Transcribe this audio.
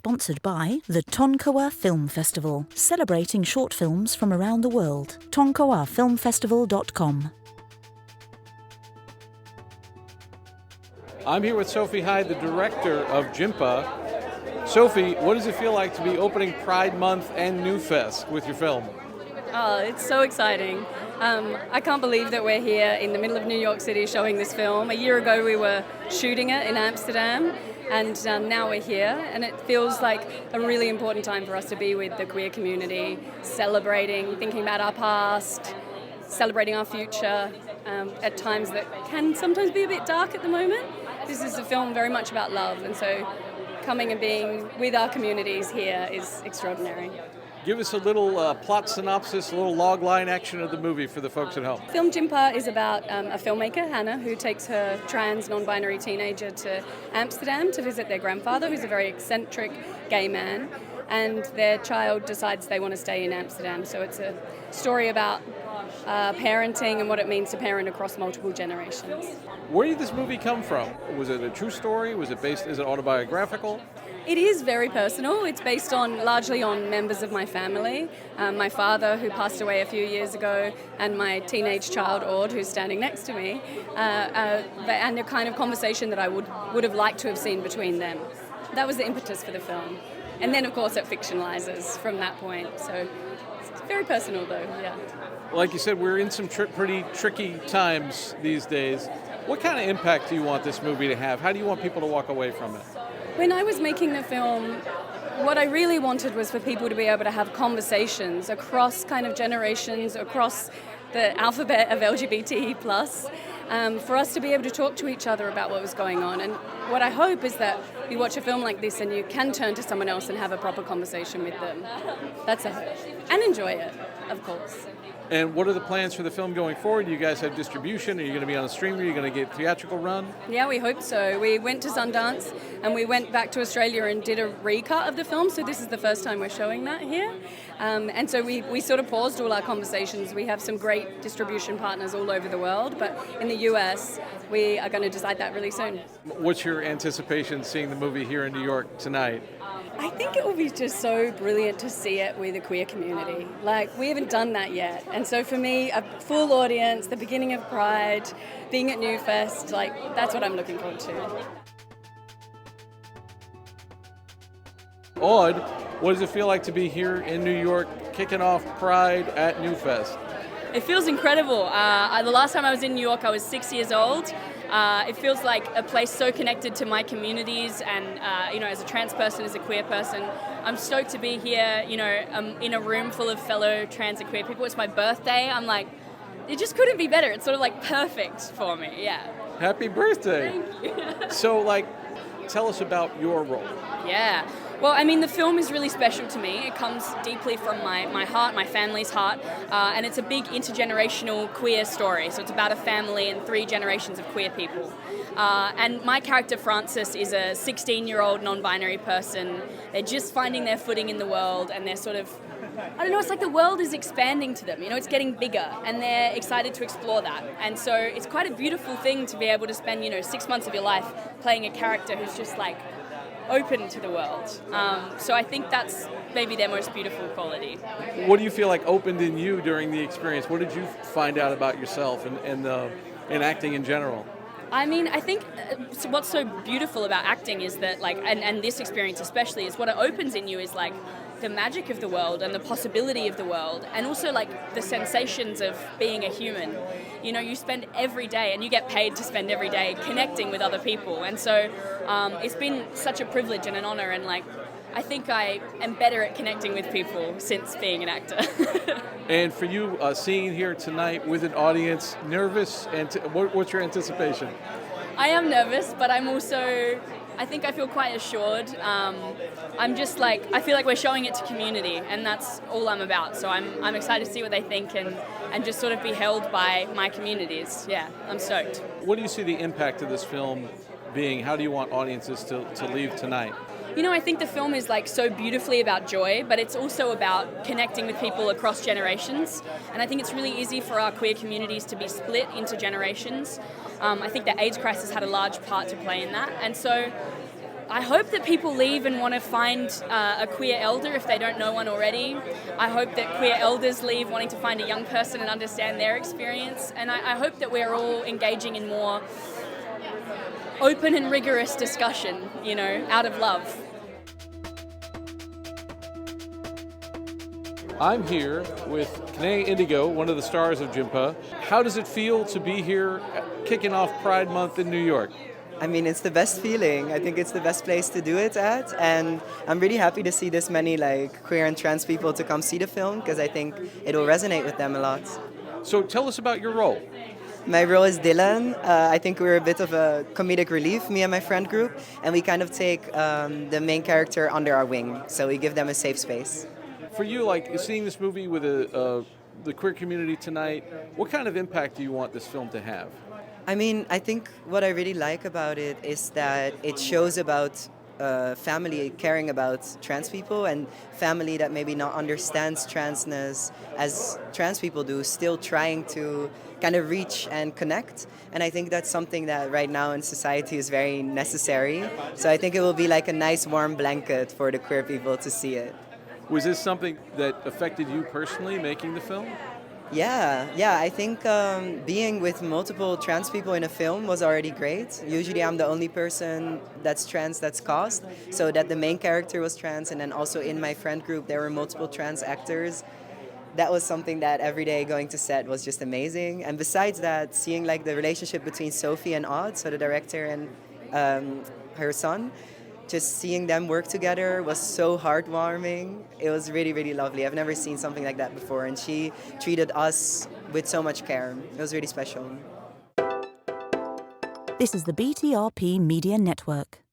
sponsored by the Tonkawa Film Festival, celebrating short films from around the world. tonkawafilmfestival.com. I'm here with Sophie Hyde, the director of Jimpa. Sophie, what does it feel like to be opening Pride Month and NewFest with your film? Oh, it's so exciting. I can't believe that we're here in the middle of New York City showing this film. A year ago we were shooting it in Amsterdam, and now we're here, and it feels like a really important time for us to be with the queer community, celebrating, thinking about our past, celebrating our future at times that can sometimes be a bit dark at the moment. This is a film very much about love, and so coming and being with our communities here is extraordinary. Give us a little plot synopsis, a little logline action of the movie for the folks at home. Film Jimpa is about a filmmaker, Hannah, who takes her trans, non-binary teenager to Amsterdam to visit their grandfather, who's a very eccentric gay man, and their child decides they want to stay in Amsterdam. So it's a story about parenting and what it means to parent across multiple generations. Where did this movie come from? Was it a true story? Is it autobiographical? It is very personal. It's based largely on members of my family. My father, who passed away a few years ago, and my teenage child, Aud, who's standing next to me, and a kind of conversation that I would have liked to have seen between them. That was the impetus for the film. And then, of course, it fictionalizes from that point. So it's very personal, though, yeah. Like you said, we're in some pretty tricky times these days. What kind of impact do you want this movie to have? How do you want people to walk away from it? When I was making the film, what I really wanted was for people to be able to have conversations across kind of generations, across the alphabet of LGBT+, for us to be able to talk to each other about what was going on. And what I hope is that you watch a film like this and you can turn to someone else and have a proper conversation with them. That's a hope. And enjoy it, of course. And what are the plans for the film going forward? Do you guys have distribution? Are you going to be on a streamer? Are you going to get theatrical run? Yeah, we hope so. We went to Sundance and we went back to Australia and did a recut of the film, so this is the first time we're showing that here. And so we sort of paused all our conversations. We have some great distribution partners all over the world, but in the US, we are going to decide that really soon. What's your anticipation seeing the movie here in New York tonight? I think it will be just so brilliant to see it with a queer community. Like, we haven't done that yet. And so for me, a full audience, the beginning of Pride, being at NewFest, that's what I'm looking forward to. Aud, what does it feel like to be here in New York, kicking off Pride at NewFest? It feels incredible. The last time I was in New York, I was 6 years old. It feels like a place so connected to my communities, and as a trans person, as a queer person, I'm stoked to be here. In a room full of fellow trans and queer people. It's my birthday. I'm like, it just couldn't be better. It's sort of like perfect for me. Yeah. Happy birthday! Thank you. So, tell us about your role. Yeah. Well, I mean, the film is really special to me. It comes deeply from my heart, my family's heart, and it's a big intergenerational queer story. So it's about a family and 3 generations of queer people. And my character, Frances, is a 16-year-old non-binary person. They're just finding their footing in the world, and they're sort of, it's like the world is expanding to them. It's getting bigger, and they're excited to explore that. And so it's quite a beautiful thing to be able to spend, 6 months of your life playing a character who's just open to the world. So I think that's maybe their most beautiful quality. What do you feel like opened in you during the experience? What did you find out about yourself and acting in general? I mean, I think what's so beautiful about acting is that, and this experience especially, is what it opens in you is the magic of the world and the possibility of the world, and also the sensations of being a human. You spend every day, and you get paid to spend every day connecting with other people, and so it's been such a privilege and an honor, and I think I am better at connecting with people since being an actor. And for you, seeing here tonight with an audience, nervous, and what's your anticipation? I am nervous, but I'm also, I think I feel quite assured. I'm just I feel like we're showing it to community, and that's all I'm about. So I'm excited to see what they think and just sort of be held by my communities. Yeah, I'm stoked. What do you see the impact of this film being? How do you want audiences to leave tonight? I think the film is so beautifully about joy, but it's also about connecting with people across generations. And I think it's really easy for our queer communities to be split into generations. I think the AIDS crisis had a large part to play in that. And so I hope that people leave and want to find a queer elder if they don't know one already. I hope that queer elders leave wanting to find a young person and understand their experience. And I hope that we're all engaging in more open and rigorous discussion, out of love. I'm here with Kanea Indigo, one of the stars of Jimpa. How does it feel to be here kicking off Pride Month in New York? I mean, it's the best feeling. I think it's the best place to do it at, and I'm really happy to see this many queer and trans people to come see the film because I think it will resonate with them a lot. So tell us about your role. My role is Dylan. I think we're a bit of a comedic relief, me and my friend group, and we kind of take the main character under our wing, so we give them a safe space. For you, seeing this movie with the queer community tonight, what kind of impact do you want this film to have? I mean, I think what I really like about it is that it shows about family caring about trans people and family that maybe not understands transness as trans people do, still trying to kind of reach and connect. And I think that's something that right now in society is very necessary. So I think it will be like a nice warm blanket for the queer people to see it. Was this something that affected you personally, making the film? Yeah, I think being with multiple trans people in a film was already great. Usually I'm the only person that's trans that's cast, so that the main character was trans, and then also in my friend group there were multiple trans actors. That was something that every day going to set was just amazing. And besides that, seeing the relationship between Sophie and Aud, so the director and her son, just seeing them work together was so heartwarming. It was really, really lovely. I've never seen something like that before, and she treated us with so much care. It was really special. This is the BTRP Media Network.